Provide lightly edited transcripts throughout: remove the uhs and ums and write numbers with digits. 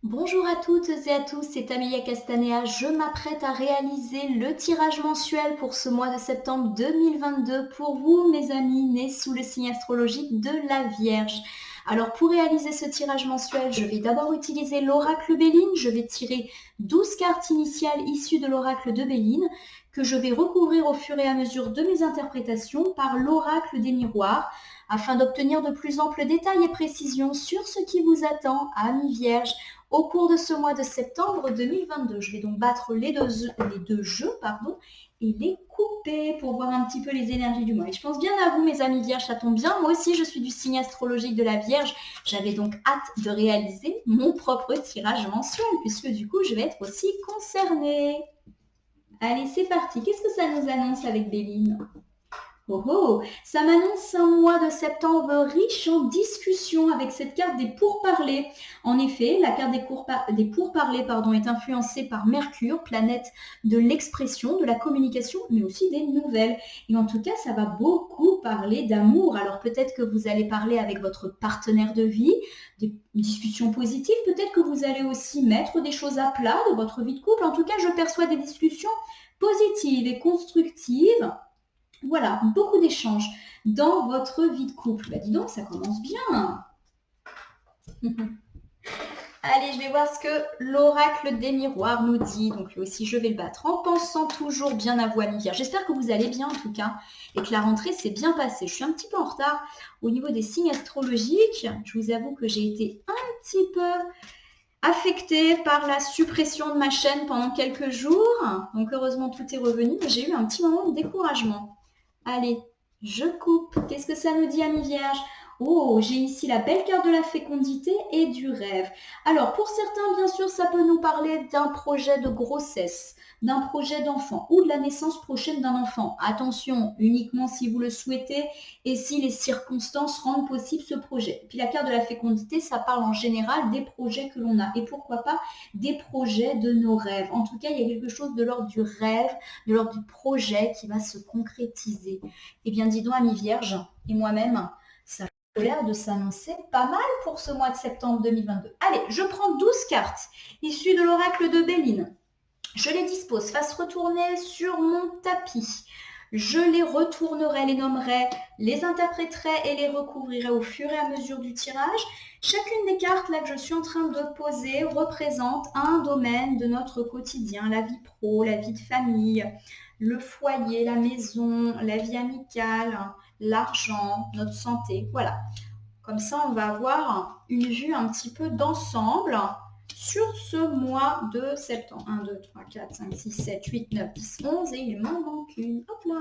Bonjour à toutes et à tous, c'est Amelia Castanea. Je m'apprête à réaliser le tirage mensuel pour ce mois de septembre 2022 pour vous, mes amis, nés sous le signe astrologique de la Vierge. Alors, pour réaliser ce tirage mensuel, je vais d'abord utiliser l'oracle Béline. Je vais tirer 12 cartes initiales issues de l'oracle de Béline que je vais recouvrir au fur et à mesure de mes interprétations par l'oracle des miroirs afin d'obtenir de plus amples détails et précisions sur ce qui vous attend, amis vierges, au cours de ce mois de septembre 2022. Je vais donc battre les deux jeux et les couper pour voir un petit peu les énergies du mois. Et je pense bien à vous, mes amis vierges, ça tombe bien. Moi aussi, je suis du signe astrologique de la Vierge. J'avais donc hâte de réaliser mon propre tirage mensuel, puisque du coup, je vais être aussi concernée. Allez, c'est parti. Qu'est-ce que ça nous annonce avec Béline ? Oh oh, ça m'annonce un mois de septembre riche en discussions avec cette carte des pourparlers. En effet, la carte des pourparlers est influencée par Mercure, planète de l'expression, de la communication, mais aussi des nouvelles. Et en tout cas, ça va beaucoup parler d'amour. Alors peut-être que vous allez parler avec votre partenaire de vie, des discussions positives. Peut-être que vous allez aussi mettre des choses à plat de votre vie de couple. En tout cas, je perçois des discussions positives et constructives. Voilà, beaucoup d'échanges dans votre vie de couple. Bah dis donc, ça commence bien. Allez, je vais voir ce que l'oracle des miroirs nous dit. Donc lui aussi, je vais le battre en pensant toujours bien à vous, amis vierges. J'espère que vous allez bien en tout cas et que la rentrée s'est bien passée. Je suis un petit peu en retard au niveau des signes astrologiques. Je vous avoue que j'ai été un petit peu affectée par la suppression de ma chaîne pendant quelques jours. Donc heureusement, tout est revenu, mais j'ai eu un petit moment de découragement. Allez, je coupe. Qu'est-ce que ça nous dit, amis vierges ? Oh, j'ai ici la belle carte de la fécondité et du rêve. Alors, pour certains, bien sûr, ça peut nous parler d'un projet de grossesse, d'un projet d'enfant ou de la naissance prochaine d'un enfant. Attention, uniquement si vous le souhaitez et si les circonstances rendent possible ce projet. Puis la carte de la fécondité, ça parle en général des projets que l'on a et pourquoi pas des projets de nos rêves. En tout cas, il y a quelque chose de l'ordre du rêve, de l'ordre du projet qui va se concrétiser. Eh bien, dis donc, amis vierges, et moi-même, ça a l'air de s'annoncer pas mal pour ce mois de septembre 2022. Allez, je prends 12 cartes issues de l'oracle de Béline. Je les dispose face retournée sur mon tapis. Je les retournerai, les nommerai, les interpréterai et les recouvrirai au fur et à mesure du tirage. Chacune des cartes là que je suis en train de poser représente un domaine de notre quotidien, la vie pro, la vie de famille, le foyer, la maison, la vie amicale, l'argent, notre santé. Voilà. Comme ça, on va avoir une vue un petit peu d'ensemble sur ce mois de septembre. 1, 2, 3, 4, 5, 6, 7, 8, 9, 10, 11 et il m'en manque une. Hop là.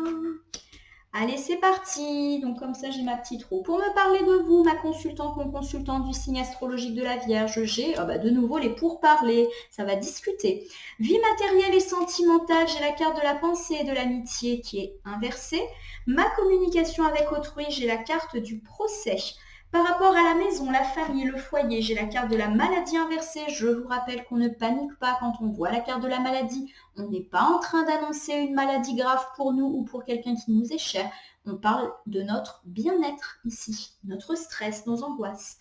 Allez, c'est parti. Donc comme ça, j'ai ma petite roue. Pour me parler de vous, ma consultante, mon consultant du signe astrologique de la Vierge, j'ai de nouveau les pourparlers. Ça va discuter. Vie matérielle et sentimentale, j'ai la carte de la pensée et de l'amitié qui est inversée. Ma communication avec autrui, j'ai la carte du procès. Par rapport à la maison, la famille, le foyer, j'ai la carte de la maladie inversée. Je vous rappelle qu'on ne panique pas quand on voit la carte de la maladie. On n'est pas en train d'annoncer une maladie grave pour nous ou pour quelqu'un qui nous est cher. On parle de notre bien-être ici, notre stress, nos angoisses.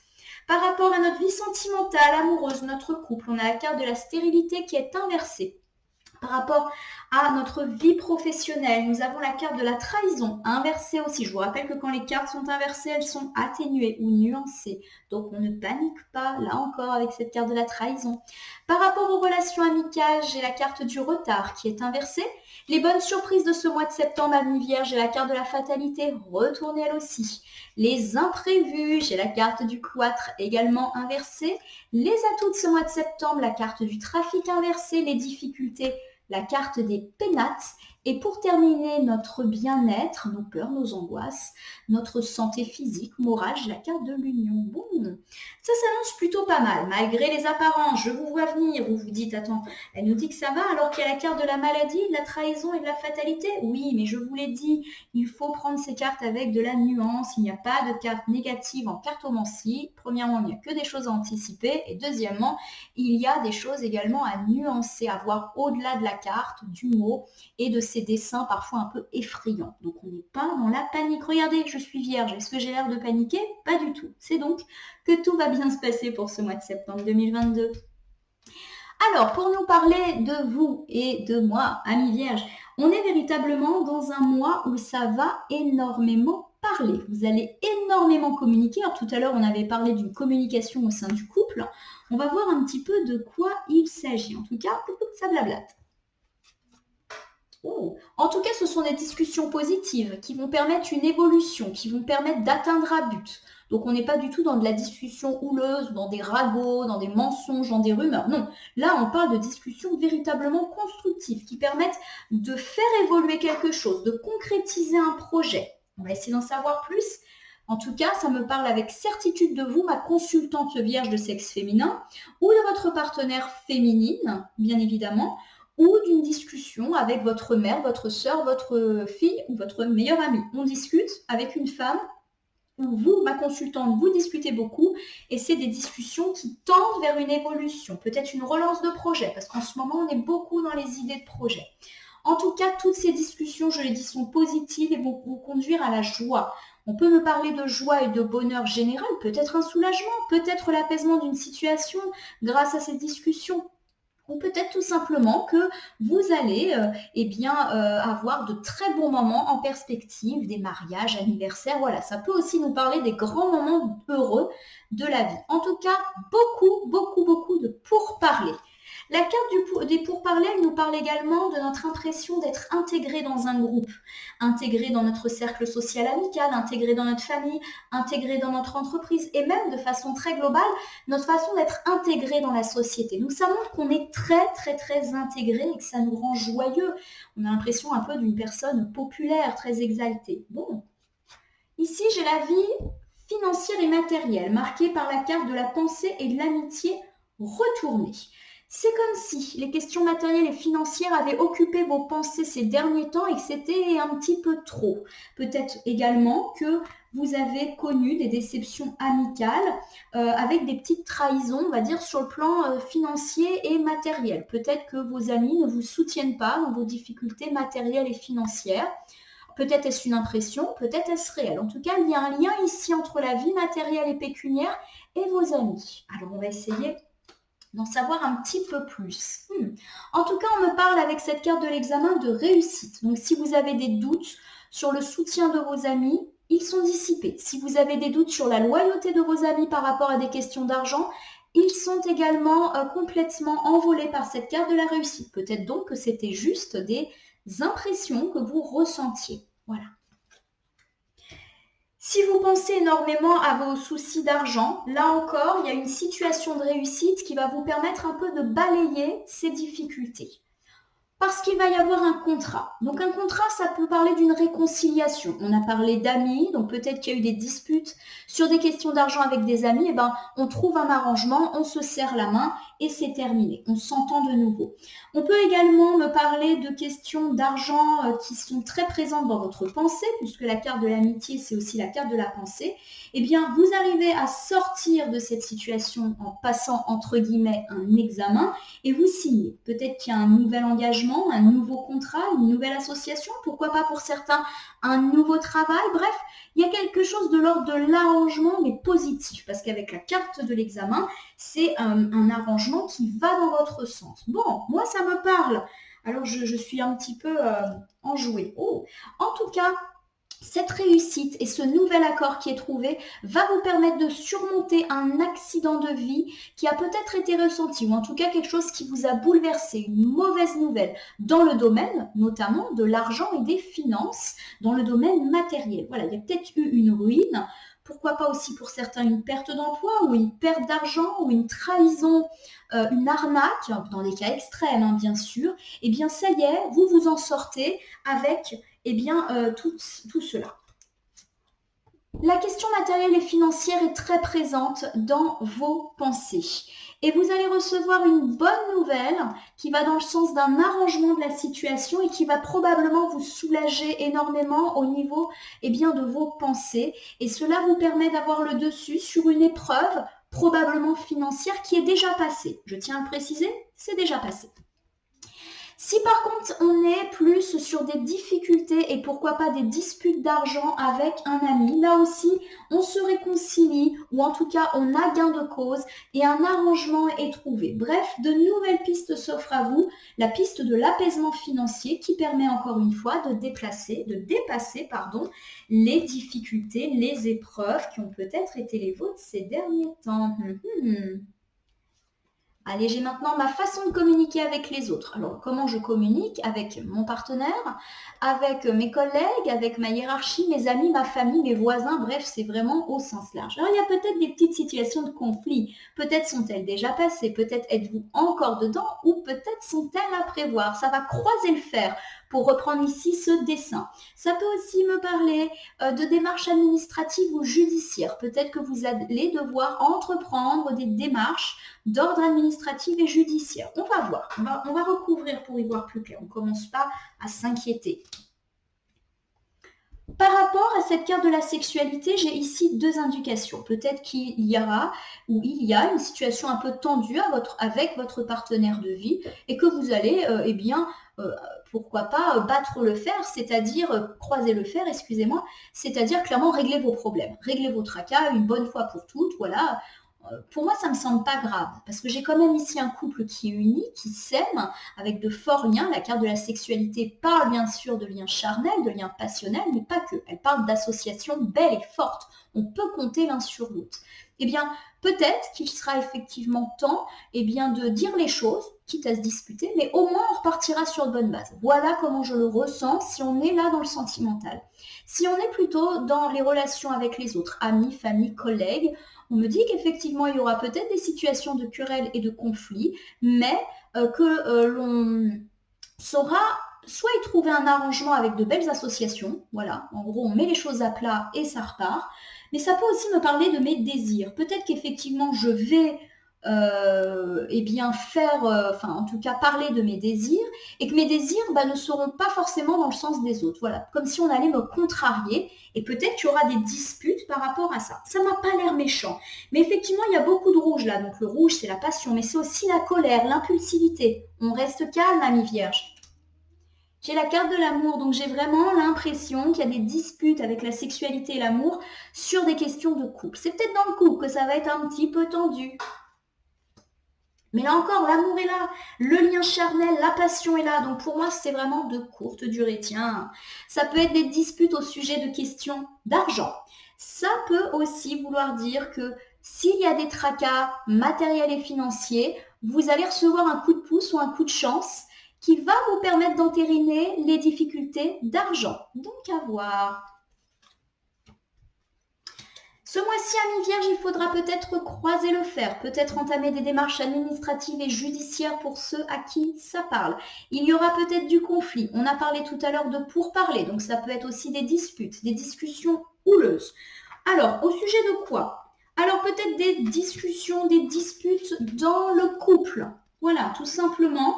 Par rapport à notre vie sentimentale, amoureuse, notre couple, on a la carte de la stérilité qui est inversée. Par rapport à notre vie professionnelle, nous avons la carte de la trahison, inversée aussi. Je vous rappelle que quand les cartes sont inversées, elles sont atténuées ou nuancées. Donc on ne panique pas, là encore, avec cette carte de la trahison. Par rapport aux relations amicales, j'ai la carte du retard qui est inversée. Les bonnes surprises de ce mois de septembre, amis vierges, j'ai la carte de la fatalité, retournée elle aussi. Les imprévus, j'ai la carte du cloître également inversée. Les atouts de ce mois de septembre, la carte du trafic inversé, les difficultés, la carte des pénates. Et pour terminer, notre bien-être, nos peurs, nos angoisses, notre santé physique, morale, j'ai la carte de l'union. Bon, ça s'annonce plutôt pas mal. Malgré les apparences, je vous vois venir, vous vous dites, attends, elle nous dit que ça va alors qu'il y a la carte de la maladie, de la trahison et de la fatalité. Oui, mais je vous l'ai dit, il faut prendre ces cartes avec de la nuance. Il n'y a pas de carte négative en cartomancie. Premièrement, il n'y a que des choses à anticiper. Et deuxièmement, il y a des choses également à nuancer, à voir au-delà de la carte, du mot et de ces dessins parfois un peu effrayants. Donc on n'est pas dans la panique. Regardez, je suis vierge. Est-ce que j'ai l'air de paniquer ? Pas du tout. C'est donc que tout va bien se passer pour ce mois de septembre 2022. Alors, pour nous parler de vous et de moi, amis vierges, on est véritablement dans un mois où ça va énormément parler. Vous allez énormément communiquer. Alors, tout à l'heure, on avait parlé d'une communication au sein du couple. On va voir un petit peu de quoi il s'agit. En tout cas, ça blablate. Oh. En tout cas, ce sont des discussions positives qui vont permettre une évolution, qui vont permettre d'atteindre un but. Donc, on n'est pas du tout dans de la discussion houleuse, dans des ragots, dans des mensonges, dans des rumeurs. Non, là, on parle de discussions véritablement constructives qui permettent de faire évoluer quelque chose, de concrétiser un projet. On va essayer d'en savoir plus. En tout cas, ça me parle avec certitude de vous, ma consultante vierge de sexe féminin, ou de votre partenaire féminine, bien évidemment, ou d'une discussion avec votre mère, votre soeur, votre fille ou votre meilleure amie. On discute avec une femme où vous, ma consultante, vous discutez beaucoup et c'est des discussions qui tendent vers une évolution, peut-être une relance de projet, parce qu'en ce moment, on est beaucoup dans les idées de projet. En tout cas, toutes ces discussions, je l'ai dit, sont positives et vont vous conduire à la joie. On peut me parler de joie et de bonheur général, peut-être un soulagement, peut-être l'apaisement d'une situation grâce à ces discussions. Ou peut-être tout simplement que vous allez avoir de très bons moments en perspective, des mariages, anniversaires, voilà. Ça peut aussi nous parler des grands moments heureux de la vie. En tout cas, beaucoup de pourparlers. La carte des pourparlers, elle nous parle également de notre impression d'être intégré dans un groupe, intégré dans notre cercle social amical, intégré dans notre famille, intégré dans notre entreprise et même de façon très globale, notre façon d'être intégré dans la société. Donc ça montre qu'on est très intégré et que ça nous rend joyeux. On a l'impression un peu d'une personne populaire, très exaltée. Bon, ici j'ai la vie financière et matérielle, marquée par la carte de la pensée et de l'amitié retournée. C'est comme si les questions matérielles et financières avaient occupé vos pensées ces derniers temps et que c'était un petit peu trop. Peut-être également que vous avez connu des déceptions amicales avec des petites trahisons, on va dire, sur le plan financier et matériel. Peut-être que vos amis ne vous soutiennent pas dans vos difficultés matérielles et financières. Peut-être est-ce une impression, peut-être est-ce réel. En tout cas, il y a un lien ici entre la vie matérielle et pécuniaire et vos amis. Alors, on va essayer d'en savoir un petit peu plus. En tout cas, on me parle avec cette carte de l'examen de réussite. Donc, si vous avez des doutes sur le soutien de vos amis, ils sont dissipés. Si vous avez des doutes sur la loyauté de vos amis par rapport à des questions d'argent, ils sont également complètement envolés par cette carte de la réussite. Peut-être donc que c'était juste des impressions que vous ressentiez. Voilà. Si vous pensez énormément à vos soucis d'argent, là encore, il y a une situation de réussite qui va vous permettre un peu de balayer ces difficultés. Parce qu'il va y avoir un contrat. Donc un contrat, ça peut parler d'une réconciliation. On a parlé d'amis, donc peut-être qu'il y a eu des disputes sur des questions d'argent avec des amis. Et ben, on trouve un arrangement, on se serre la main et c'est terminé. On s'entend de nouveau. On peut également me parler de questions d'argent qui sont très présentes dans votre pensée, puisque la carte de l'amitié, c'est aussi la carte de la pensée. Eh bien, vous arrivez à sortir de cette situation en passant, entre guillemets, un examen et vous signez. Peut-être qu'il y a un nouvel engagement, un nouveau contrat, une nouvelle association, pourquoi pas pour certains un nouveau travail. Bref, il y a quelque chose de l'ordre de l'arrangement, mais positif, parce qu'avec la carte de l'examen, c'est un arrangement qui va dans votre sens. Bon, moi ça me parle. Alors je suis un petit peu enjouée. Oh. En tout cas, cette réussite et ce nouvel accord qui est trouvé va vous permettre de surmonter un accident de vie qui a peut-être été ressenti ou en tout cas quelque chose qui vous a bouleversé, une mauvaise nouvelle dans le domaine notamment de l'argent et des finances, dans le domaine matériel. Voilà, il y a peut-être eu une ruine, pourquoi pas aussi pour certains une perte d'emploi ou une perte d'argent ou une trahison, une arnaque, dans des cas extrêmes hein, bien sûr. Eh bien ça y est, vous vous en sortez avec tout cela. La question matérielle et financière est très présente dans vos pensées. Et vous allez recevoir une bonne nouvelle qui va dans le sens d'un arrangement de la situation et qui va probablement vous soulager énormément au niveau de vos pensées. Et cela vous permet d'avoir le dessus sur une épreuve probablement financière qui est déjà passée. Je tiens à le préciser, c'est déjà passé. Si par contre on est plus sur des difficultés et pourquoi pas des disputes d'argent avec un ami, là aussi on se réconcilie ou en tout cas on a gain de cause et un arrangement est trouvé. Bref, de nouvelles pistes s'offrent à vous, la piste de l'apaisement financier qui permet encore une fois de dépasser les difficultés, les épreuves qui ont peut-être été les vôtres ces derniers temps. Allez, j'ai maintenant ma façon de communiquer avec les autres. Alors, comment je communique avec mon partenaire, avec mes collègues, avec ma hiérarchie, mes amis, ma famille, mes voisins, bref, c'est vraiment au sens large. Alors, il y a peut-être des petites situations de conflit. Peut-être sont-elles déjà passées, peut-être êtes-vous encore dedans ou peut-être sont-elles à prévoir. Ça va croiser le fer pour reprendre ici ce dessin. Ça peut aussi me parler de démarches administratives ou judiciaires. Peut-être que vous allez devoir entreprendre des démarches d'ordre administratif et judiciaire. On va voir, on va recouvrir pour y voir plus clair. On ne commence pas à s'inquiéter. Par rapport à cette carte de la sexualité, j'ai ici deux indications. Peut-être qu'il y aura ou il y a une situation un peu tendue avec votre partenaire de vie et que vous allez, pourquoi pas, battre le fer, c'est-à-dire croiser le fer, excusez-moi, c'est-à-dire clairement régler vos problèmes, régler vos tracas une bonne fois pour toutes, voilà. Pour moi, ça ne me semble pas grave, parce que j'ai quand même ici un couple qui est uni, qui s'aime, avec de forts liens. La carte de la sexualité parle bien sûr de liens charnels, de liens passionnels, mais pas que. Elle parle d'associations belles et fortes. On peut compter l'un sur l'autre. Eh bien, peut-être qu'il sera effectivement temps de dire les choses, quitte à se disputer, mais au moins on repartira sur de bonnes bases. Voilà comment je le ressens si on est là dans le sentimental. Si on est plutôt dans les relations avec les autres, amis, famille, collègues, on me dit qu'effectivement, il y aura peut-être des situations de querelles et de conflits, mais que l'on saura soit y trouver un arrangement avec de belles associations, voilà, en gros, on met les choses à plat et ça repart, mais ça peut aussi me parler de mes désirs. Peut-être qu'effectivement, je vais en tout cas parler de mes désirs et que mes désirs ne seront pas forcément dans le sens des autres. Voilà, comme si on allait me contrarier et peut-être qu'il y aura des disputes par rapport à ça. Ça m'a pas l'air méchant, mais effectivement il y a beaucoup de rouge là. Donc le rouge c'est la passion, mais c'est aussi la colère, l'impulsivité. On reste calme, ami vierge. J'ai la carte de l'amour, donc j'ai vraiment l'impression qu'il y a des disputes avec la sexualité et l'amour sur des questions de couple. C'est peut-être dans le couple que ça va être un petit peu tendu. Mais là encore, l'amour est là, le lien charnel, la passion est là. Donc pour moi, c'est vraiment de courte durée. Tiens, ça peut être des disputes au sujet de questions d'argent. Ça peut aussi vouloir dire que s'il y a des tracas matériels et financiers, vous allez recevoir un coup de pouce ou un coup de chance qui va vous permettre d'entériner les difficultés d'argent. Donc à voir. Ce mois-ci, ami Vierge, il faudra peut-être croiser le fer, peut-être entamer des démarches administratives et judiciaires pour ceux à qui ça parle. Il y aura peut-être du conflit. On a parlé tout à l'heure de pourparlers, donc ça peut être aussi des disputes, des discussions houleuses. Alors, au sujet de quoi? Alors peut-être des discussions, des disputes dans le couple. Voilà, tout simplement.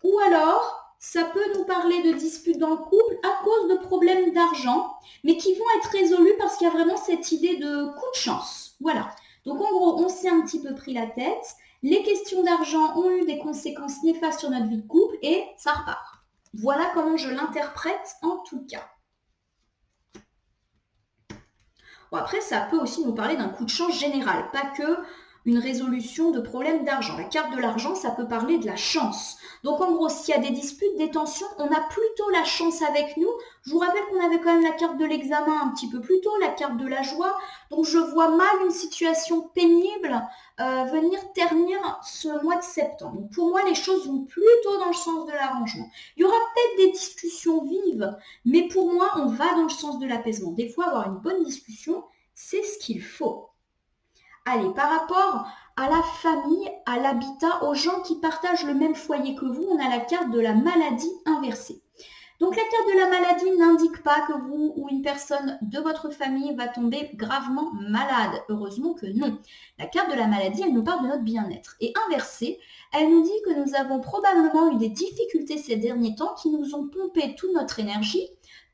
Ou alors, ça peut nous parler de disputes dans le couple à cause de problèmes d'argent, mais qui vont être résolus parce qu'il y a vraiment cette idée de coup de chance. Voilà. Donc en gros, on s'est un petit peu pris la tête. Les questions d'argent ont eu des conséquences néfastes sur notre vie de couple et ça repart. Voilà comment je l'interprète en tout cas. Bon, après, ça peut aussi nous parler d'un coup de chance général, pas que une résolution de problèmes d'argent. La carte de l'argent, ça peut parler de la chance. Donc en gros, s'il y a des disputes, des tensions, on a plutôt la chance avec nous. Je vous rappelle qu'on avait quand même la carte de l'examen un petit peu plus tôt, la carte de la joie. Donc je vois mal une situation pénible venir ternir ce mois de septembre. Donc pour moi, les choses vont plutôt dans le sens de l'arrangement. Il y aura peut-être des discussions vives, mais pour moi, on va dans le sens de l'apaisement. Des fois, avoir une bonne discussion, c'est ce qu'il faut. Allez, par rapport à la famille, à l'habitat, aux gens qui partagent le même foyer que vous, on a la carte de la maladie inversée. Donc la carte de la maladie n'indique pas que vous ou une personne de votre famille va tomber gravement malade. Heureusement que non. La carte de la maladie, elle nous parle de notre bien-être. Et inversée, elle nous dit que nous avons probablement eu des difficultés ces derniers temps qui nous ont pompé toute notre énergie,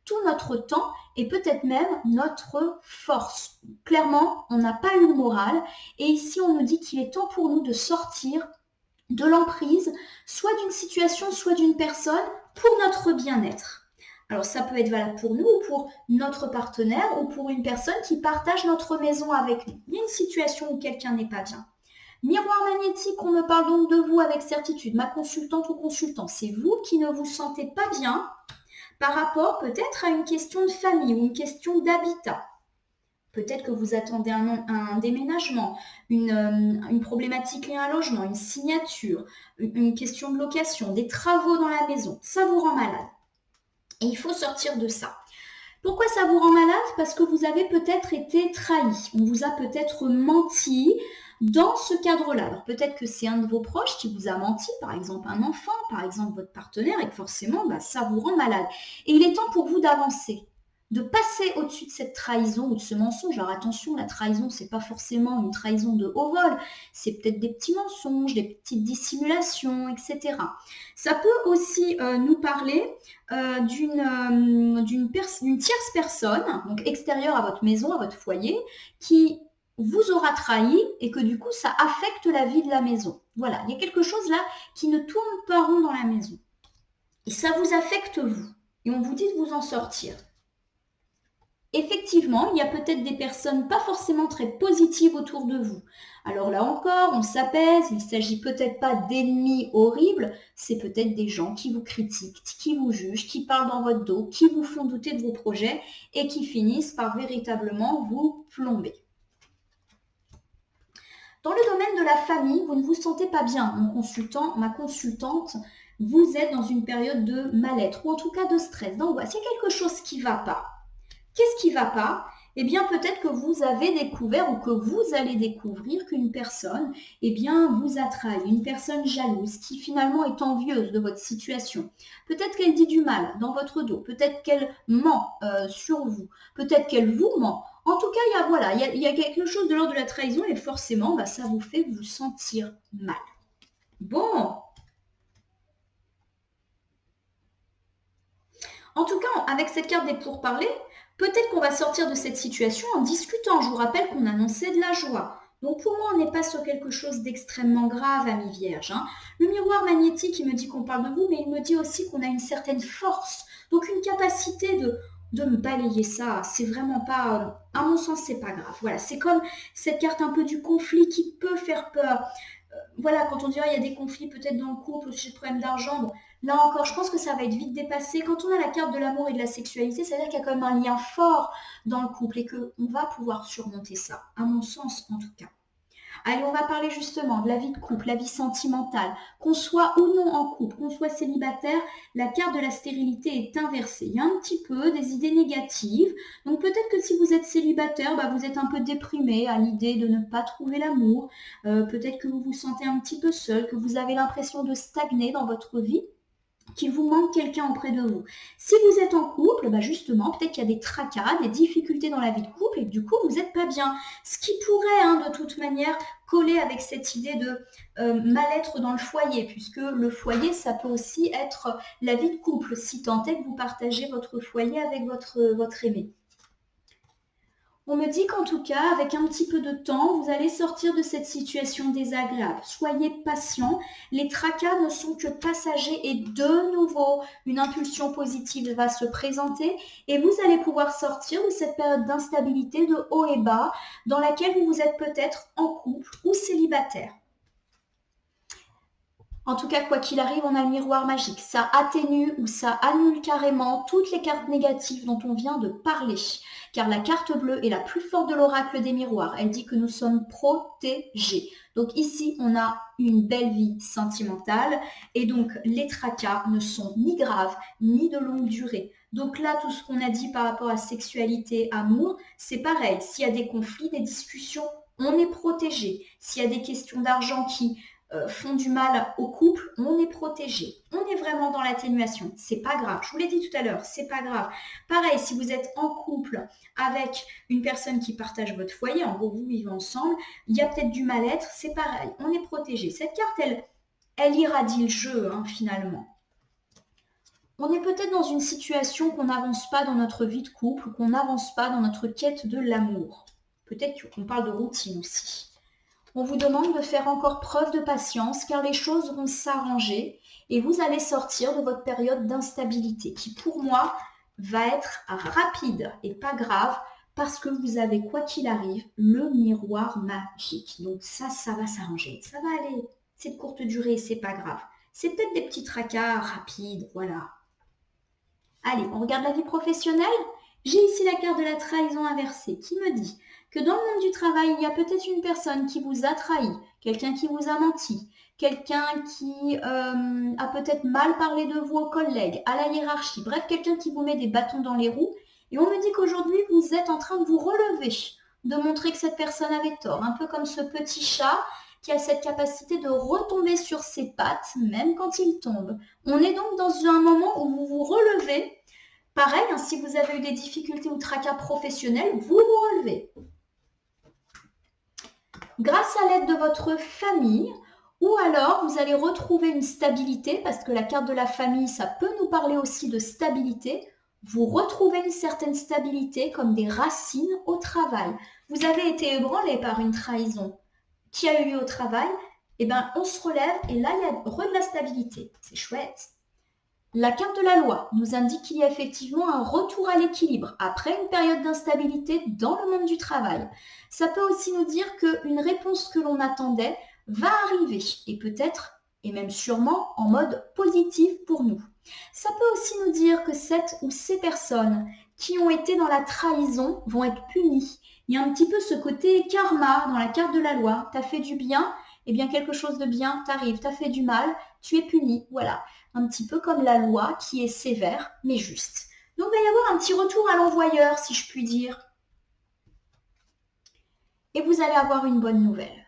tout notre temps et peut-être même notre force. Clairement, on n'a pas eu le moral et ici on nous dit qu'il est temps pour nous de sortir de l'emprise, soit d'une situation, soit d'une personne, pour notre bien-être. Alors ça peut être valable pour nous, ou pour notre partenaire, ou pour une personne qui partage notre maison avec nous. Il y a une situation où quelqu'un n'est pas bien. Miroir magnétique, on me parle donc de vous avec certitude. Ma consultante ou consultant, c'est vous qui ne vous sentez pas bien par rapport peut-être à une question de famille ou une question d'habitat. Peut-être que vous attendez un déménagement, une problématique liée à un logement, une signature, une question de location, des travaux dans la maison. Ça vous rend malade. Et il faut sortir de ça. Pourquoi ça vous rend malade? Parce que vous avez peut-être été trahi. On vous a peut-être menti dans ce cadre-là. Alors peut-être que c'est un de vos proches qui vous a menti, par exemple un enfant, par exemple votre partenaire, et que forcément, ça vous rend malade. Et il est temps pour vous d'avancer, de passer au-dessus de cette trahison ou de ce mensonge. Alors attention, la trahison, c'est pas forcément une trahison de haut vol, c'est peut-être des petits mensonges, des petites dissimulations, etc. Ça peut aussi nous parler d'une tierce personne, donc extérieure à votre maison, à votre foyer, qui vous aura trahi et que du coup, ça affecte la vie de la maison. Voilà, il y a quelque chose là qui ne tourne pas rond dans la maison. Et ça vous affecte vous. Et on vous dit de vous en sortir. Effectivement, il y a peut-être des personnes pas forcément très positives autour de vous. Alors là encore, on s'apaise, il ne s'agit peut-être pas d'ennemis horribles, c'est peut-être des gens qui vous critiquent, qui vous jugent, qui parlent dans votre dos, qui vous font douter de vos projets et qui finissent par véritablement vous plomber. Dans le domaine de la famille, vous ne vous sentez pas bien. Mon consultant, ma consultante, vous êtes dans une période de mal-être ou en tout cas de stress, d'angoisse. Il y a quelque chose qui ne va pas. Qu'est-ce qui ne va pas? Eh bien, peut-être que vous avez découvert ou que vous allez découvrir qu'une personne, eh bien, vous a trahi, une personne jalouse qui finalement est envieuse de votre situation. Peut-être qu'elle dit du mal dans votre dos, peut-être qu'elle ment sur vous, peut-être qu'elle vous ment. En tout cas, il y a quelque chose de l'ordre de la trahison et forcément, ça vous fait vous sentir mal. Bon. En tout cas, avec cette carte des pourparlers, peut-être qu'on va sortir de cette situation en discutant. Je vous rappelle qu'on annonçait de la joie. Donc pour moi, on n'est pas sur quelque chose d'extrêmement grave, ami Vierge. Le miroir magnétique, il me dit qu'on parle de vous, mais il me dit aussi qu'on a une certaine force. Donc une capacité de me balayer ça. C'est vraiment pas... à mon sens, c'est pas grave. Voilà, c'est comme cette carte un peu du conflit qui peut faire peur. Voilà, quand on dirait il y a des conflits peut-être dans le couple, j'ai des problèmes d'argent, bon, là encore, je pense que ça va être vite dépassé. Quand on a la carte de l'amour et de la sexualité, ça veut dire qu'il y a quand même un lien fort dans le couple et qu'on va pouvoir surmonter ça, à mon sens en tout cas. Allez, on va parler justement de la vie de couple, la vie sentimentale. Qu'on soit ou non en couple, qu'on soit célibataire, la carte de la stérilité est inversée. Il y a un petit peu des idées négatives. Donc peut-être que si vous êtes célibataire, vous êtes un peu déprimé à l'idée de ne pas trouver l'amour. Peut-être que vous vous sentez un petit peu seul, que vous avez l'impression de stagner dans votre vie, qu'il vous manque quelqu'un auprès de vous. Si vous êtes en couple, justement, peut-être qu'il y a des tracas, des difficultés dans la vie de couple et que du coup, vous n'êtes pas bien. Ce qui pourrait, de toute manière, coller avec cette idée de mal-être dans le foyer, puisque le foyer, ça peut aussi être la vie de couple, si tant est que vous partagez votre foyer avec votre aimé. On me dit qu'en tout cas, avec un petit peu de temps, vous allez sortir de cette situation désagréable. Soyez patient, les tracas ne sont que passagers et de nouveau, une impulsion positive va se présenter et vous allez pouvoir sortir de cette période d'instabilité de haut et bas dans laquelle vous êtes peut-être en couple ou célibataire. En tout cas, quoi qu'il arrive, on a le miroir magique. Ça atténue ou ça annule carrément toutes les cartes négatives dont on vient de parler. Car la carte bleue est la plus forte de l'oracle des miroirs. Elle dit que nous sommes protégés. Donc ici, on a une belle vie sentimentale. Et donc, les tracas ne sont ni graves, ni de longue durée. Donc là, tout ce qu'on a dit par rapport à sexualité, amour, c'est pareil. S'il y a des conflits, des discussions, on est protégé. S'il y a des questions d'argent qui font du mal au couple, on est protégé. On est vraiment dans l'atténuation. C'est pas grave. Je vous l'ai dit tout à l'heure, c'est pas grave. Pareil, si vous êtes en couple avec une personne qui partage votre foyer, en gros, vous vivez ensemble, il y a peut-être du mal-être, c'est pareil. On est protégé. Cette carte, elle irradie le jeu, finalement. On est peut-être dans une situation qu'on n'avance pas dans notre vie de couple, qu'on n'avance pas dans notre quête de l'amour. Peut-être qu'on parle de routine aussi. On vous demande de faire encore preuve de patience car les choses vont s'arranger et vous allez sortir de votre période d'instabilité qui pour moi va être rapide et pas grave parce que vous avez quoi qu'il arrive le miroir magique. Donc ça va s'arranger, ça va aller. C'est de courte durée, c'est pas grave. C'est peut-être des petits tracas rapides, voilà. Allez, on regarde la vie professionnelle. J'ai ici la carte de la trahison inversée qui me dit que dans le monde du travail, il y a peut-être une personne qui vous a trahi, quelqu'un qui vous a menti, quelqu'un qui a peut-être mal parlé de vous aux collègues, à la hiérarchie, bref, quelqu'un qui vous met des bâtons dans les roues. Et on me dit qu'aujourd'hui, vous êtes en train de vous relever, de montrer que cette personne avait tort, un peu comme ce petit chat qui a cette capacité de retomber sur ses pattes, même quand il tombe. On est donc dans un moment où vous vous relevez. Pareil, hein, si vous avez eu des difficultés ou tracas professionnels, vous vous relevez. Grâce à l'aide de votre famille, ou alors vous allez retrouver une stabilité, parce que la carte de la famille, ça peut nous parler aussi de stabilité. Vous retrouvez une certaine stabilité comme des racines au travail. Vous avez été ébranlé par une trahison qui a eu lieu au travail, et bien on se relève et là il y a de la stabilité. C'est chouette. La carte de la loi nous indique qu'il y a effectivement un retour à l'équilibre après une période d'instabilité dans le monde du travail. Ça peut aussi nous dire qu'une réponse que l'on attendait va arriver et peut-être, et même sûrement, en mode positif pour nous. Ça peut aussi nous dire que cette ou ces personnes qui ont été dans la trahison vont être punies. Il y a un petit peu ce côté karma dans la carte de la loi. Tu as fait du bien, eh bien quelque chose de bien t'arrive. Tu as fait du mal, tu es puni. Voilà. Un petit peu comme la loi qui est sévère mais juste. Donc il va y avoir un petit retour à l'envoyeur, si je puis dire. Et vous allez avoir une bonne nouvelle.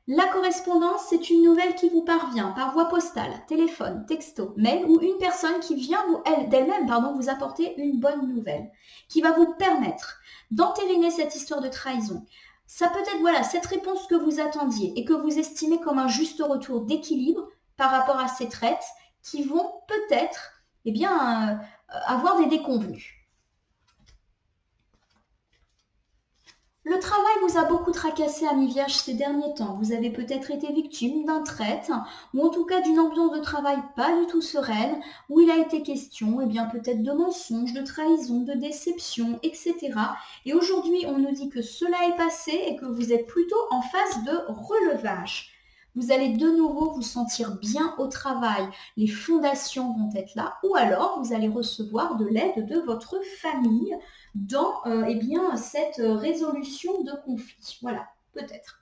La correspondance, c'est une nouvelle qui vous parvient par voie postale, téléphone, texto, mail ou une personne qui vient d'elle-même vous apporter une bonne nouvelle qui va vous permettre d'entériner cette histoire de trahison. Ça peut être voilà, cette réponse que vous attendiez et que vous estimez comme un juste retour d'équilibre par rapport à ces traites qui vont peut-être avoir des déconvenues. Le travail vous a beaucoup tracassé, amis vierges, ces derniers temps. Vous avez peut-être été victime d'un traite, ou en tout cas d'une ambiance de travail pas du tout sereine, où il a été question, peut-être de mensonges, de trahison, de déception, etc. Et aujourd'hui, on nous dit que cela est passé et que vous êtes plutôt en phase de relevage. Vous allez de nouveau vous sentir bien au travail. Les fondations vont être là, ou alors vous allez recevoir de l'aide de votre famille dans cette résolution de conflit. Voilà, peut-être.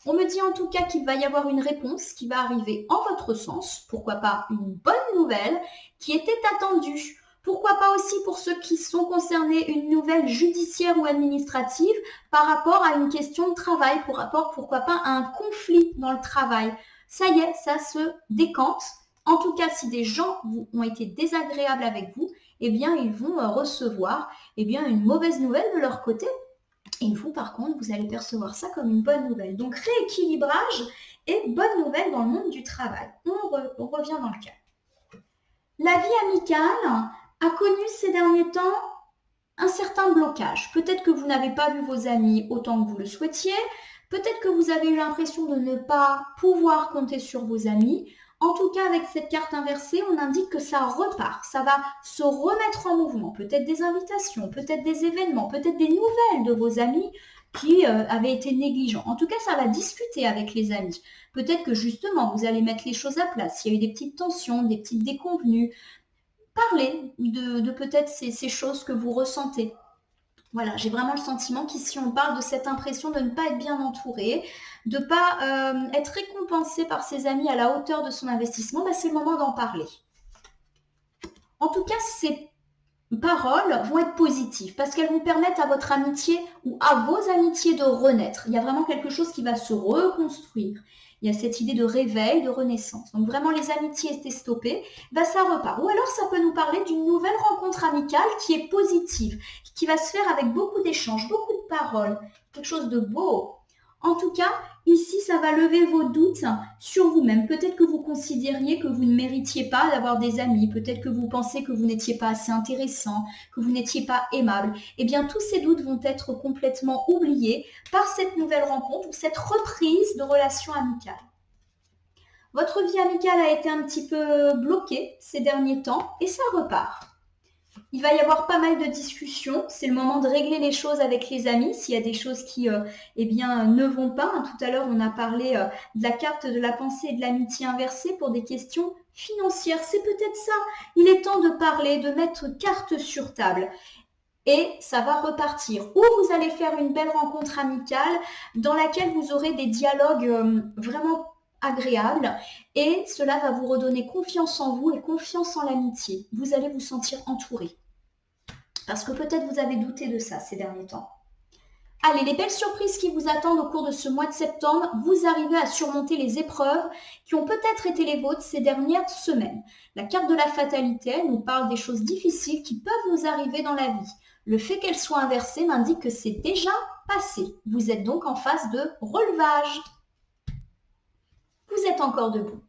On me dit en tout cas qu'il va y avoir une réponse qui va arriver en votre sens. Pourquoi pas une bonne nouvelle qui était attendue. Pourquoi pas aussi pour ceux qui sont concernés une nouvelle judiciaire ou administrative par rapport à une question de travail, pourquoi pas à un conflit dans le travail. Ça y est, ça se décante. En tout cas, si des gens ont été désagréables avec vous, ils vont recevoir une mauvaise nouvelle de leur côté. Et vous, par contre, vous allez percevoir ça comme une bonne nouvelle. Donc, rééquilibrage et bonne nouvelle dans le monde du travail. On revient dans le cas. La vie amicale a connu ces derniers temps un certain blocage. Peut-être que vous n'avez pas vu vos amis autant que vous le souhaitiez. Peut-être que vous avez eu l'impression de ne pas pouvoir compter sur vos amis. En tout cas, avec cette carte inversée, on indique que ça repart, ça va se remettre en mouvement. Peut-être des invitations, peut-être des événements, peut-être des nouvelles de vos amis qui avaient été négligents. En tout cas, ça va discuter avec les amis. Peut-être que justement, vous allez mettre les choses à plat. S'il y a eu des petites tensions, des petites déconvenues, parlez de peut-être ces choses que vous ressentez. Voilà, j'ai vraiment le sentiment qu'ici on parle de cette impression de ne pas être bien entouré, de ne pas être récompensé par ses amis à la hauteur de son investissement, c'est le moment d'en parler. En tout cas, ces paroles vont être positives parce qu'elles vont permettre à votre amitié ou à vos amitiés de renaître. Il y a vraiment quelque chose qui va se reconstruire. Il y a cette idée de réveil, de renaissance. Donc vraiment, les amitiés étaient stoppées, ça repart. Ou alors, ça peut nous parler d'une nouvelle rencontre amicale qui est positive, qui va se faire avec beaucoup d'échanges, beaucoup de paroles, quelque chose de beau. En tout cas, Ici, ça va lever vos doutes sur vous-même. Peut-être que vous considériez que vous ne méritiez pas d'avoir des amis. Peut-être que vous pensez que vous n'étiez pas assez intéressant, que vous n'étiez pas aimable. Eh bien, tous ces doutes vont être complètement oubliés par cette nouvelle rencontre ou cette reprise de relation amicale. Votre vie amicale a été un petit peu bloquée ces derniers temps et ça repart. Il va y avoir pas mal de discussions. C'est le moment de régler les choses avec les amis. S'il y a des choses qui eh bien, ne vont pas. Tout à l'heure, on a parlé de la carte de la pensée et de l'amitié inversée pour des questions financières. C'est peut-être ça. Il est temps de parler, de mettre carte sur table. Et ça va repartir. Ou vous allez faire une belle rencontre amicale dans laquelle vous aurez des dialogues vraiment agréable et cela va vous redonner confiance en vous et confiance en l'amitié. Vous allez vous sentir entouré. Parce que peut-être vous avez douté de ça ces derniers temps. Allez, les belles surprises qui vous attendent au cours de ce mois de septembre, vous arrivez à surmonter les épreuves qui ont peut-être été les vôtres ces dernières semaines. La carte de la fatalité nous parle des choses difficiles qui peuvent vous arriver dans la vie. Le fait qu'elle soit inversée m'indique que c'est déjà passé. Vous êtes donc en phase de relevage. Vous êtes encore debout.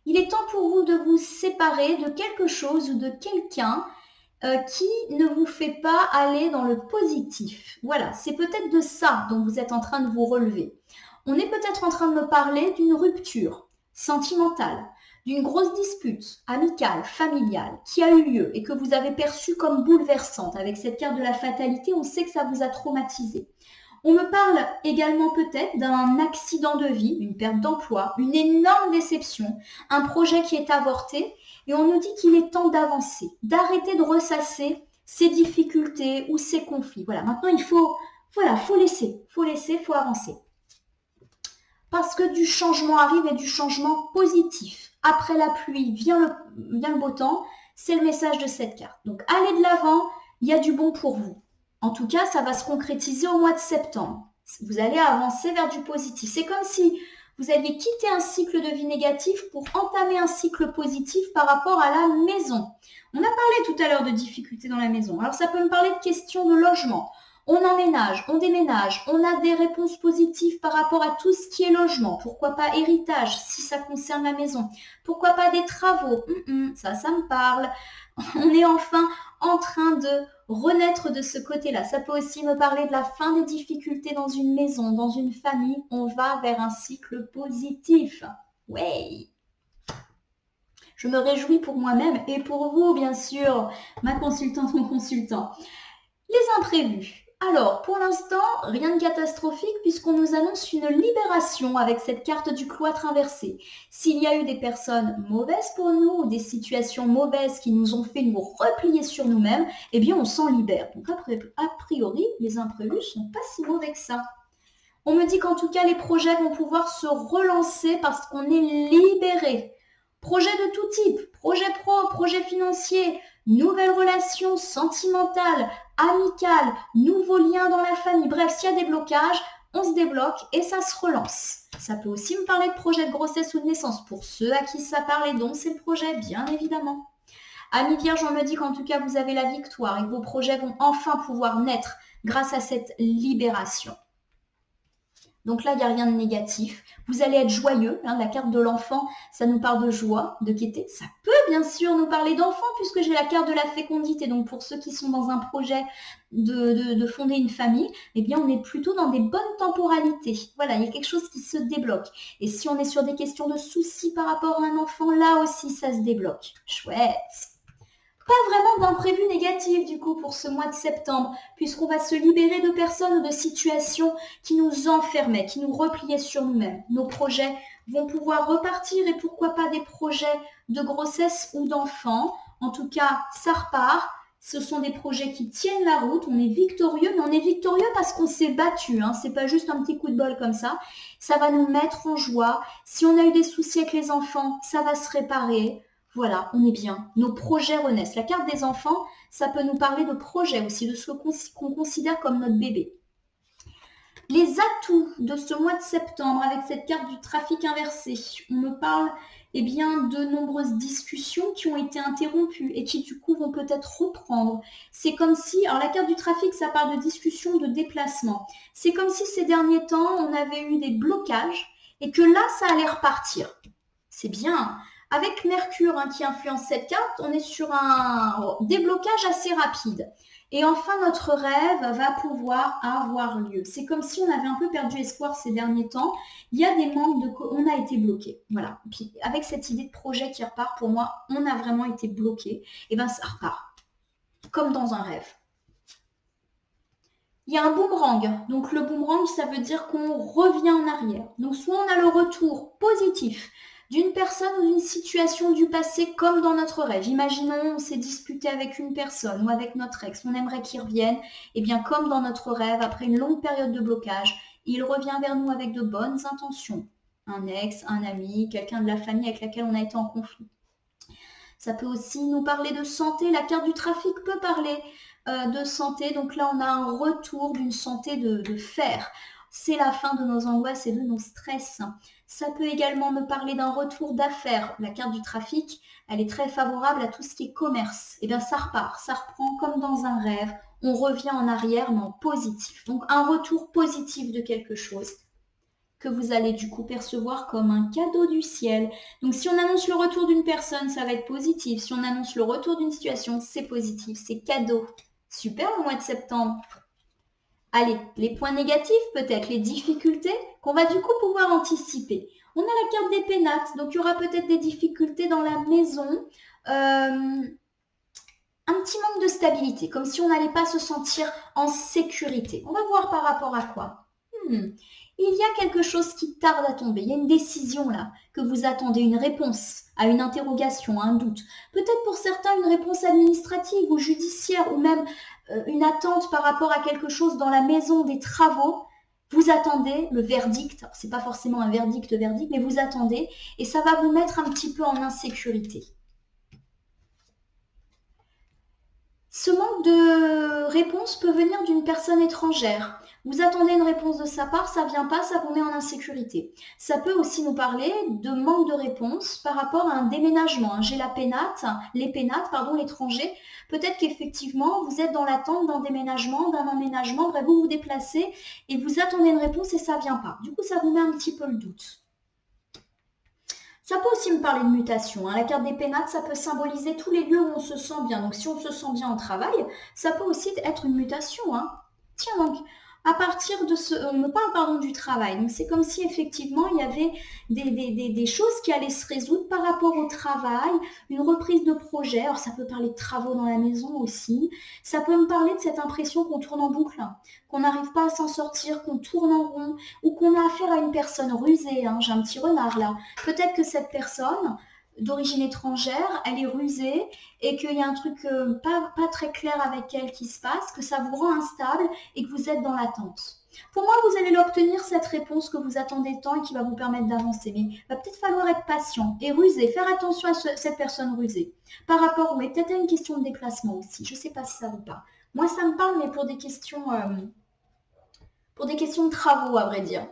Il est temps pour vous de vous séparer de quelque chose ou de quelqu'un qui ne vous fait pas aller dans le positif. Voilà, c'est peut-être de ça dont vous êtes en train de vous relever. On est peut-être en train de me parler d'une rupture sentimentale, d'une grosse dispute amicale, familiale, qui a eu lieu et que vous avez perçue comme bouleversante. Avec cette carte de la fatalité, on sait que ça vous a traumatisé. On me parle également peut-être d'un accident de vie, une perte d'emploi, une énorme déception, un projet qui est avorté et on nous dit qu'il est temps d'avancer, d'arrêter de ressasser ces difficultés ou ces conflits. Voilà, maintenant il faut laisser, faut avancer. Parce que du changement arrive et du changement positif. Après la pluie vient le beau temps, c'est le message de cette carte. Donc allez de l'avant, il y a du bon pour vous. En tout cas, ça va se concrétiser au mois de septembre. Vous allez avancer vers du positif. C'est comme si vous aviez quitté un cycle de vie négatif pour entamer un cycle positif par rapport à la maison. On a parlé tout à l'heure de difficultés dans la maison. Alors ça peut me parler de questions de logement. On emménage, on déménage, on a des réponses positives par rapport à tout ce qui est logement. Pourquoi pas héritage si ça concerne la maison. Pourquoi pas des travaux. Ça me parle. On est enfin en train de renaître de ce côté-là. Ça peut aussi me parler de la fin des difficultés dans une maison, dans une famille. On va vers un cycle positif. Ouais. Je me réjouis pour moi-même et pour vous, bien sûr, ma consultante, mon consultant. Les imprévus. Alors, pour l'instant, rien de catastrophique puisqu'on nous annonce une libération avec cette carte du cloître inversé. S'il y a eu des personnes mauvaises pour nous ou des situations mauvaises qui nous ont fait nous replier sur nous-mêmes, eh bien, on s'en libère. Donc, a priori, les imprévus sont pas si mauvais que ça. On me dit qu'en tout cas, les projets vont pouvoir se relancer parce qu'on est libéré. Projets de tout type, projet pro, projet financier, nouvelles relations sentimentales, amicales, nouveaux liens dans la famille. Bref, s'il y a des blocages, on se débloque et ça se relance. Ça peut aussi me parler de projet de grossesse ou de naissance. Pour ceux à qui ça parle et dont c'est le projet, bien évidemment. Amis Vierge, on me dit qu'en tout cas, vous avez la victoire et que vos projets vont enfin pouvoir naître grâce à cette libération. Donc là, il n'y a rien de négatif. Vous allez être joyeux. La carte de l'enfant, ça nous parle de joie, de gaieté. Ça peut bien sûr nous parler d'enfant puisque j'ai la carte de la fécondité. Donc pour ceux qui sont dans un projet de fonder une famille, eh bien on est plutôt dans des bonnes temporalités. Voilà, il y a quelque chose qui se débloque. Et si on est sur des questions de soucis par rapport à un enfant, là aussi ça se débloque. Chouette. Pas vraiment d'imprévu négatif du coup pour ce mois de septembre, puisqu'on va se libérer de personnes ou de situations qui nous enfermaient, qui nous repliaient sur nous-mêmes. Nos projets vont pouvoir repartir et pourquoi pas des projets de grossesse ou d'enfants. En tout cas, ça repart. Ce sont des projets qui tiennent la route. On est victorieux, mais on est victorieux parce qu'on s'est battu. C'est pas juste un petit coup de bol comme ça. Ça va nous mettre en joie. Si on a eu des soucis avec les enfants, ça va se réparer. Voilà, on est bien. Nos projets renaissent. La carte des enfants, ça peut nous parler de projets aussi, de ce qu'on considère comme notre bébé. Les atouts de ce mois de septembre avec cette carte du trafic inversé. On me parle eh bien, de nombreuses discussions qui ont été interrompues et qui du coup vont peut-être reprendre. C'est comme si, alors la carte du trafic, ça parle de discussion, de déplacement. C'est comme si ces derniers temps, on avait eu des blocages et que là, ça allait repartir. C'est bien. Avec Mercure qui influence cette carte, on est sur un déblocage assez rapide. Et enfin, notre rêve va pouvoir avoir lieu. C'est comme si on avait un peu perdu espoir ces derniers temps. Il y a des manques on a été bloqué. Voilà. Puis avec cette idée de projet qui repart, pour moi, on a vraiment été bloqué. Et bien, ça repart. Comme dans un rêve. Il y a un boomerang. Donc le boomerang, ça veut dire qu'on revient en arrière. Donc soit on a le retour positif d'une personne ou d'une situation du passé comme dans notre rêve. Imaginons on s'est disputé avec une personne ou avec notre ex, on aimerait qu'il revienne. Et bien comme dans notre rêve, après une longue période de blocage, il revient vers nous avec de bonnes intentions. Un ex, un ami, quelqu'un de la famille avec laquelle on a été en conflit. Ça peut aussi nous parler de santé. La carte du trafic peut parler de santé. Donc là, on a un retour d'une santé de fer. C'est la fin de nos angoisses et de nos stress. Ça peut également me parler d'un retour d'affaires. La carte du trafic, elle est très favorable à tout ce qui est commerce. Et bien, ça repart, ça reprend comme dans un rêve. On revient en arrière, mais en positif. Donc, un retour positif de quelque chose que vous allez du coup percevoir comme un cadeau du ciel. Donc si on annonce le retour d'une personne, ça va être positif. Si on annonce le retour d'une situation, c'est positif, c'est cadeau. Super le mois de septembre. Allez, les points négatifs peut-être, les difficultés qu'on va du coup pouvoir anticiper. On a la carte des pénates, donc il y aura peut-être des difficultés dans la maison. Un petit manque de stabilité, comme si on n'allait pas se sentir en sécurité. On va voir par rapport à quoi. Il y a quelque chose qui tarde à tomber. Il y a une décision là, que vous attendez, une réponse à une interrogation, à un doute. Peut-être pour certains une réponse administrative ou judiciaire ou même une attente par rapport à quelque chose dans la maison, des travaux. Vous attendez le verdict. C'est pas forcément un verdict, mais vous attendez et ça va vous mettre un petit peu en insécurité. Ce manque de réponse peut venir d'une personne étrangère. Vous attendez une réponse de sa part, ça vient pas, ça vous met en insécurité. Ça peut aussi nous parler de manque de réponse par rapport à un déménagement. J'ai la pénate, l'étranger. Peut-être qu'effectivement, vous êtes dans l'attente d'un déménagement, d'un emménagement, bref, vous vous déplacez et vous attendez une réponse et ça vient pas. Du coup, ça vous met un petit peu le doute. Ça peut aussi me parler de mutation. La carte des pénates, ça peut symboliser tous les lieux où on se sent bien. Donc, si on se sent bien au travail, ça peut aussi être une mutation. Tiens, donc, à partir de ce... On me parle, du travail. Donc, c'est comme si, effectivement, il y avait des choses qui allaient se résoudre par rapport au travail, une reprise de projet. Alors, ça peut parler de travaux dans la maison aussi. Ça peut me parler de cette impression qu'on tourne en boucle, qu'on n'arrive pas à s'en sortir, qu'on tourne en rond, ou qu'on a affaire à une personne rusée. J'ai un petit renard là. Peut-être que cette personne d'origine étrangère, elle est rusée et qu'il y a un truc pas très clair avec elle qui se passe, que ça vous rend instable et que vous êtes dans l'attente. Pour moi, vous allez l'obtenir, cette réponse que vous attendez tant et qui va vous permettre d'avancer. Mais il va peut-être falloir être patient et rusé, faire attention à cette personne rusée. Par rapport, oui, peut-être à une question de déplacement aussi. Je ne sais pas si ça vous parle. Moi, ça me parle, mais pour des questions de travaux, à vrai dire.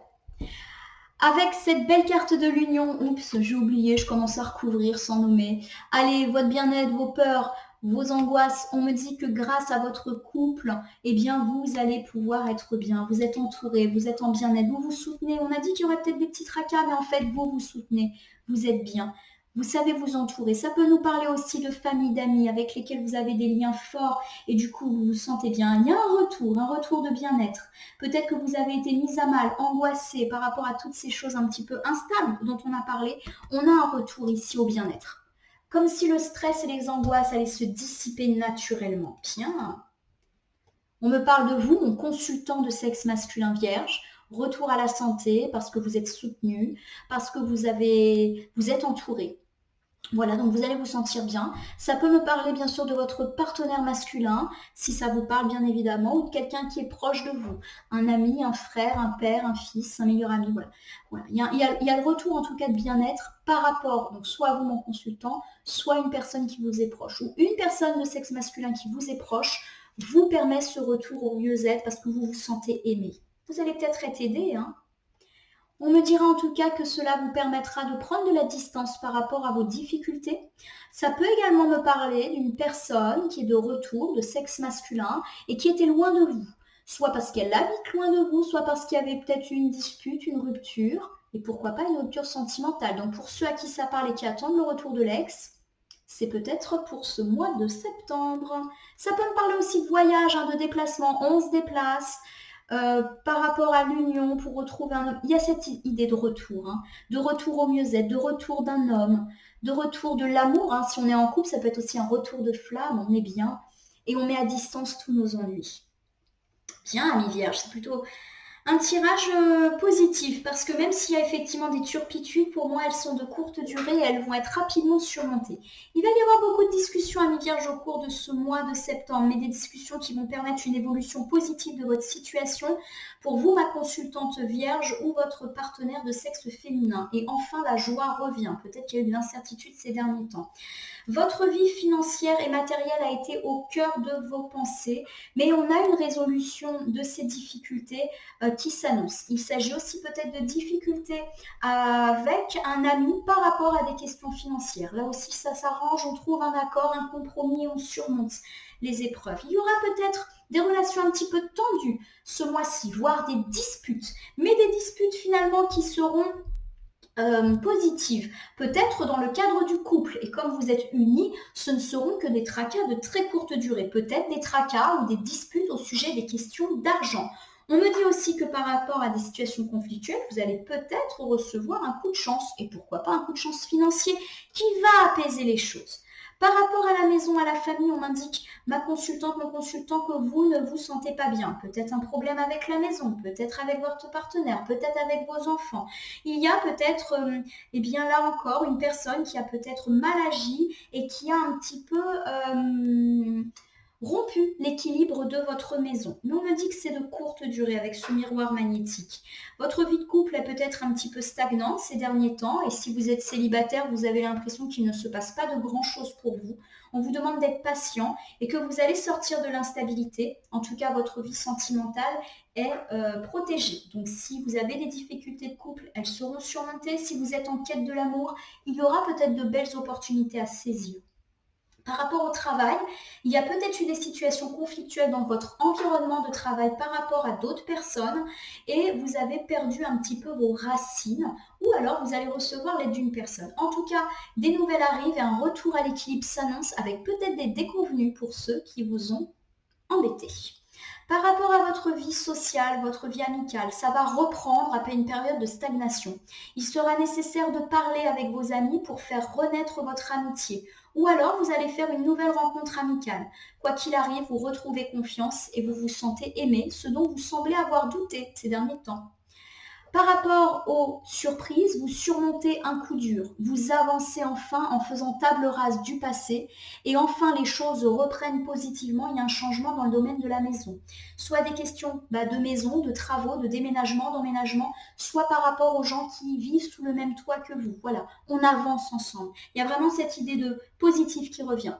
Avec cette belle carte de l'union, oups, j'ai oublié, je commence à recouvrir sans nommer. Allez, votre bien-être, vos peurs, vos angoisses, on me dit que grâce à votre couple, eh bien, vous allez pouvoir être bien. Vous êtes entouré, vous êtes en bien-être, vous vous soutenez. On a dit qu'il y aurait peut-être des petits tracas, mais en fait, vous soutenez, vous êtes bien. Vous savez vous entourer. Ça peut nous parler aussi de famille, d'amis avec lesquels vous avez des liens forts et du coup vous vous sentez bien. Il y a un retour de bien-être. Peut-être que vous avez été mise à mal, angoissé par rapport à toutes ces choses un petit peu instables dont on a parlé. On a un retour ici au bien-être. Comme si le stress et les angoisses allaient se dissiper naturellement. Bien. On me parle de vous, mon consultant de sexe masculin vierge. Retour à la santé parce que vous êtes soutenu, parce que vous êtes entouré. Voilà, donc vous allez vous sentir bien. Ça peut me parler bien sûr de votre partenaire masculin, si ça vous parle bien évidemment, ou de quelqu'un qui est proche de vous. Un ami, un frère, un père, un fils, un meilleur ami, voilà. Il y a le retour en tout cas de bien-être par rapport, donc soit à vous mon consultant, soit une personne qui vous est proche, ou une personne de sexe masculin qui vous est proche, vous permet ce retour au mieux-être parce que vous vous sentez aimé. Vous allez peut-être être aidé, On me dira en tout cas que cela vous permettra de prendre de la distance par rapport à vos difficultés. Ça peut également me parler d'une personne qui est de retour, de sexe masculin, et qui était loin de vous. Soit parce qu'elle habite loin de vous, soit parce qu'il y avait peut-être une dispute, une rupture, et pourquoi pas une rupture sentimentale. Donc pour ceux à qui ça parle et qui attendent le retour de l'ex, c'est peut-être pour ce mois de septembre. Ça peut me parler aussi de voyage, de déplacement. On se déplace par rapport à l'union pour retrouver un homme. Il y a cette idée de retour, de retour au mieux-être, de retour d'un homme, de retour de l'amour. Si on est en couple, ça peut être aussi un retour de flamme, on est bien et on met à distance tous nos ennuis. Bien, ami Vierge, c'est plutôt un tirage positif parce que même s'il y a effectivement des turpitudes, pour moi elles sont de courte durée et elles vont être rapidement surmontées. Il va y avoir beaucoup de discussions, amis Vierge, au cours de ce mois de septembre, mais des discussions qui vont permettre une évolution positive de votre situation pour vous, ma consultante Vierge, ou votre partenaire de sexe féminin. Et enfin, la joie revient. Peut-être qu'il y a eu de l'incertitude ces derniers temps. Votre vie financière et matérielle a été au cœur de vos pensées, mais on a une résolution de ces difficultés qui s'annonce. Il s'agit aussi peut-être de difficultés avec un ami par rapport à des questions financières. Là aussi, ça s'arrange, on trouve un accord, un compromis, on surmonte les épreuves. Il y aura peut-être des relations un petit peu tendues ce mois-ci, voire des disputes, mais des disputes finalement qui seront positives, peut-être dans le cadre du couple. Et comme vous êtes unis, ce ne seront que des tracas de très courte durée, peut-être des tracas ou des disputes au sujet des questions d'argent. On me dit aussi que par rapport à des situations conflictuelles, vous allez peut-être recevoir un coup de chance, et pourquoi pas un coup de chance financier qui va apaiser les choses. Par rapport à la maison, à la famille, on m'indique, ma consultante, mon consultant, que vous ne vous sentez pas bien. Peut-être un problème avec la maison, peut-être avec votre partenaire, peut-être avec vos enfants. Il y a peut-être, eh bien là encore, une personne qui a peut-être mal agi et qui a un petit peu rompu l'équilibre de votre maison. Mais on me dit que c'est de courte durée avec ce miroir magnétique. Votre vie de couple est peut-être un petit peu stagnante ces derniers temps et si vous êtes célibataire, vous avez l'impression qu'il ne se passe pas de grand-chose pour vous. On vous demande d'être patient et que vous allez sortir de l'instabilité. En tout cas, votre vie sentimentale est protégée. Donc si vous avez des difficultés de couple, elles seront surmontées. Si vous êtes en quête de l'amour, il y aura peut-être de belles opportunités à saisir. Par rapport au travail, il y a peut-être eu des situations conflictuelles dans votre environnement de travail par rapport à d'autres personnes et vous avez perdu un petit peu vos racines ou alors vous allez recevoir l'aide d'une personne. En tout cas, des nouvelles arrivent et un retour à l'équilibre s'annonce avec peut-être des déconvenues pour ceux qui vous ont embêté. Par rapport à votre vie sociale, votre vie amicale, ça va reprendre après une période de stagnation. Il sera nécessaire de parler avec vos amis pour faire renaître votre amitié. Ou alors, vous allez faire une nouvelle rencontre amicale. Quoi qu'il arrive, vous retrouvez confiance et vous vous sentez aimé, ce dont vous semblez avoir douté ces derniers temps. Par rapport aux surprises, vous surmontez un coup dur, vous avancez enfin en faisant table rase du passé et enfin les choses reprennent positivement, il y a un changement dans le domaine de la maison. Soit des questions de maison, de travaux, de déménagement, d'emménagement, soit par rapport aux gens qui vivent sous le même toit que vous. Voilà, on avance ensemble. Il y a vraiment cette idée de positif qui revient.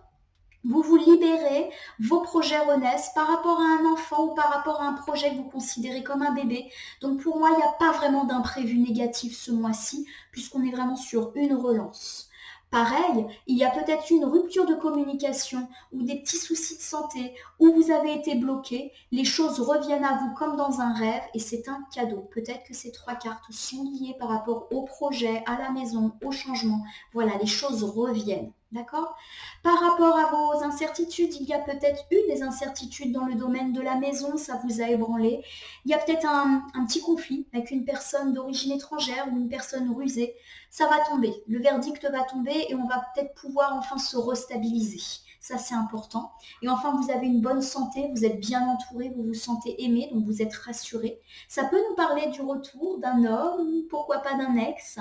Vous vous libérez, vos projets renaissent par rapport à un enfant ou par rapport à un projet que vous considérez comme un bébé. Donc pour moi, il n'y a pas vraiment d'imprévu négatif ce mois-ci, puisqu'on est vraiment sur une relance. Pareil, il y a peut-être une rupture de communication ou des petits soucis de santé où vous avez été bloqué. Les choses reviennent à vous comme dans un rêve et c'est un cadeau. Peut-être que ces 3 cartes sont liées par rapport au projet, à la maison, au changement. Voilà, les choses reviennent. D'accord ? Par rapport à vos incertitudes, il y a peut-être eu des incertitudes dans le domaine de la maison, ça vous a ébranlé. Il y a peut-être un petit conflit avec une personne d'origine étrangère ou une personne rusée. Ça va tomber, le verdict va tomber et on va peut-être pouvoir enfin se restabiliser. Ça, c'est important. Et enfin, vous avez une bonne santé, vous êtes bien entouré, vous vous sentez aimé, donc vous êtes rassuré. Ça peut nous parler du retour d'un homme, pourquoi pas d'un ex,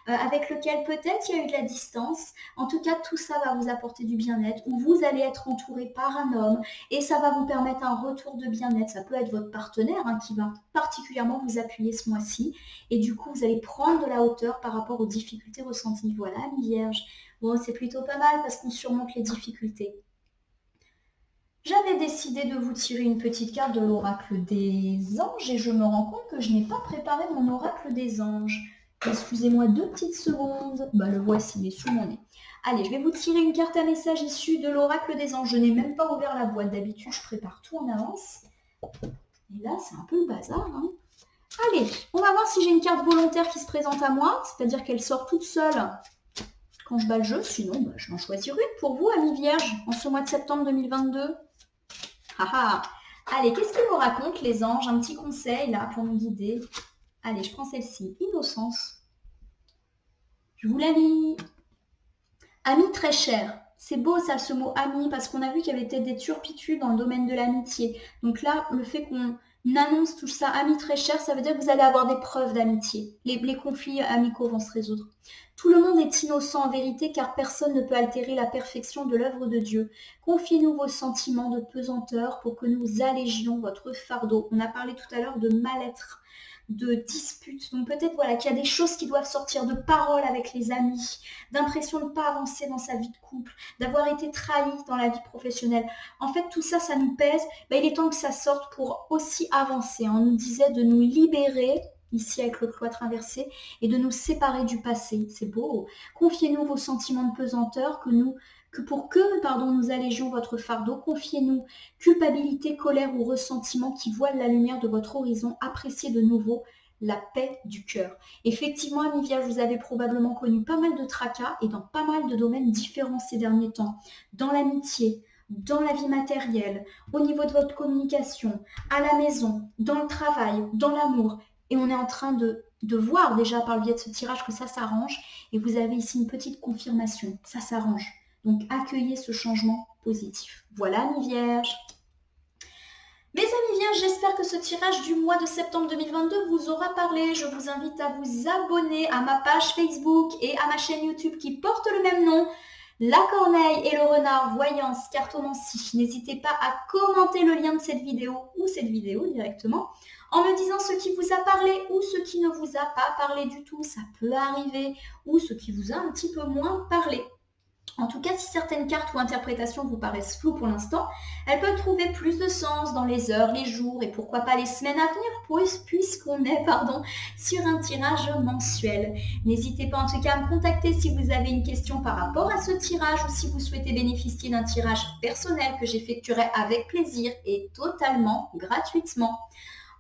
avec lequel peut-être il y a eu de la distance. En tout cas, tout ça va vous apporter du bien-être, où vous allez être entouré par un homme et ça va vous permettre un retour de bien-être. Ça peut être votre partenaire qui va particulièrement vous appuyer ce mois-ci. Et du coup, vous allez prendre de la hauteur par rapport aux difficultés ressenties. Voilà, mi Vierge. Bon, c'est plutôt pas mal parce qu'on surmonte les difficultés. J'avais décidé de vous tirer une petite carte de l'oracle des anges et je me rends compte que je n'ai pas préparé mon oracle des anges. Excusez-moi 2 petites secondes. Bah le voici, il est sous mon nez. Allez, je vais vous tirer une carte à message issue de l'oracle des anges. Je n'ai même pas ouvert la boîte. D'habitude, je prépare tout en avance. Et là, c'est un peu le bazar, hein. Allez, on va voir si j'ai une carte volontaire qui se présente à moi, c'est-à-dire qu'elle sort toute seule quand je bats le jeu. Sinon, bah, je vais en choisir une pour vous, amis vierges, en ce mois de septembre 2022. Ah, allez, qu'est-ce qu'ils nous racontent, les anges? Un petit conseil, là, pour nous guider. Allez, je prends celle-ci. Innocence. Je vous la lis. Ami très cher. C'est beau, ça, ce mot ami, parce qu'on a vu qu'il y avait peut-être des turpitudes dans le domaine de l'amitié. Donc là, le fait qu'on annonce tout ça, ami très cher, ça veut dire que vous allez avoir des preuves d'amitié. Les conflits amicaux vont se résoudre. Tout le monde est innocent en vérité, car personne ne peut altérer la perfection de l'œuvre de Dieu. Confiez-nous vos sentiments de pesanteur pour que nous allégions votre fardeau. On a parlé tout à l'heure de mal-être, de disputes. Donc peut-être voilà, qu'il y a des choses qui doivent sortir, de paroles avec les amis, d'impression de ne pas avancer dans sa vie de couple, d'avoir été trahi dans la vie professionnelle. En fait, tout ça, ça nous pèse. Il est temps que ça sorte pour aussi avancer. On nous disait de nous libérer, ici avec le cloître inversé, et de nous séparer du passé. C'est beau. Confiez-nous vos sentiments de pesanteur nous allégions votre fardeau. Confiez-nous culpabilité, colère ou ressentiment qui voilent la lumière de votre horizon. Appréciez de nouveau la paix du cœur. Effectivement, amis vierges, vous avez probablement connu pas mal de tracas et dans pas mal de domaines différents ces derniers temps. Dans l'amitié, dans la vie matérielle, au niveau de votre communication, à la maison, dans le travail, dans l'amour. Et on est en train de voir déjà par le biais de ce tirage que ça s'arrange. Et vous avez ici une petite confirmation. Ça s'arrange. Donc accueillez ce changement positif. Voilà, amis vierges. Mes amis vierges, j'espère que ce tirage du mois de septembre 2022 vous aura parlé. Je vous invite à vous abonner à ma page Facebook et à ma chaîne YouTube qui porte le même nom, La Corneille et le Renard Voyance Cartomancie. N'hésitez pas à commenter le lien de cette vidéo ou cette vidéo directement en me disant ce qui vous a parlé ou ce qui ne vous a pas parlé du tout. Ça peut arriver, ou ce qui vous a un petit peu moins parlé. En tout cas, si certaines cartes ou interprétations vous paraissent floues pour l'instant, elles peuvent trouver plus de sens dans les heures, les jours et pourquoi pas les semaines à venir, puisqu'on est sur un tirage mensuel. N'hésitez pas en tout cas à me contacter si vous avez une question par rapport à ce tirage ou si vous souhaitez bénéficier d'un tirage personnel que j'effectuerai avec plaisir et totalement gratuitement.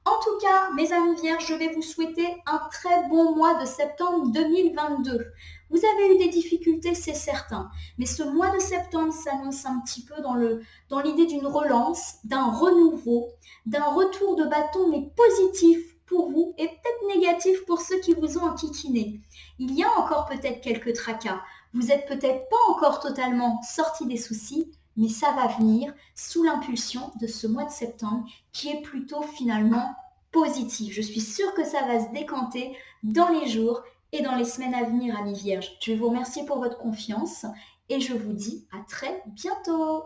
En tout cas, mes amis vierges, je vais vous souhaiter un très bon mois de septembre 2022. Vous avez eu des difficultés, c'est certain, mais ce mois de septembre s'annonce un petit peu dans l'idée d'une relance, d'un renouveau, d'un retour de bâton, mais positif pour vous et peut-être négatif pour ceux qui vous ont enquiquiné. Il y a encore peut-être quelques tracas. Vous n'êtes peut-être pas encore totalement sortis des soucis, mais ça va venir sous l'impulsion de ce mois de septembre qui est plutôt finalement positif. Je suis sûre que ça va se décanter dans les jours et dans les semaines à venir, amis vierges. Je vais vous remercier pour votre confiance et je vous dis à très bientôt.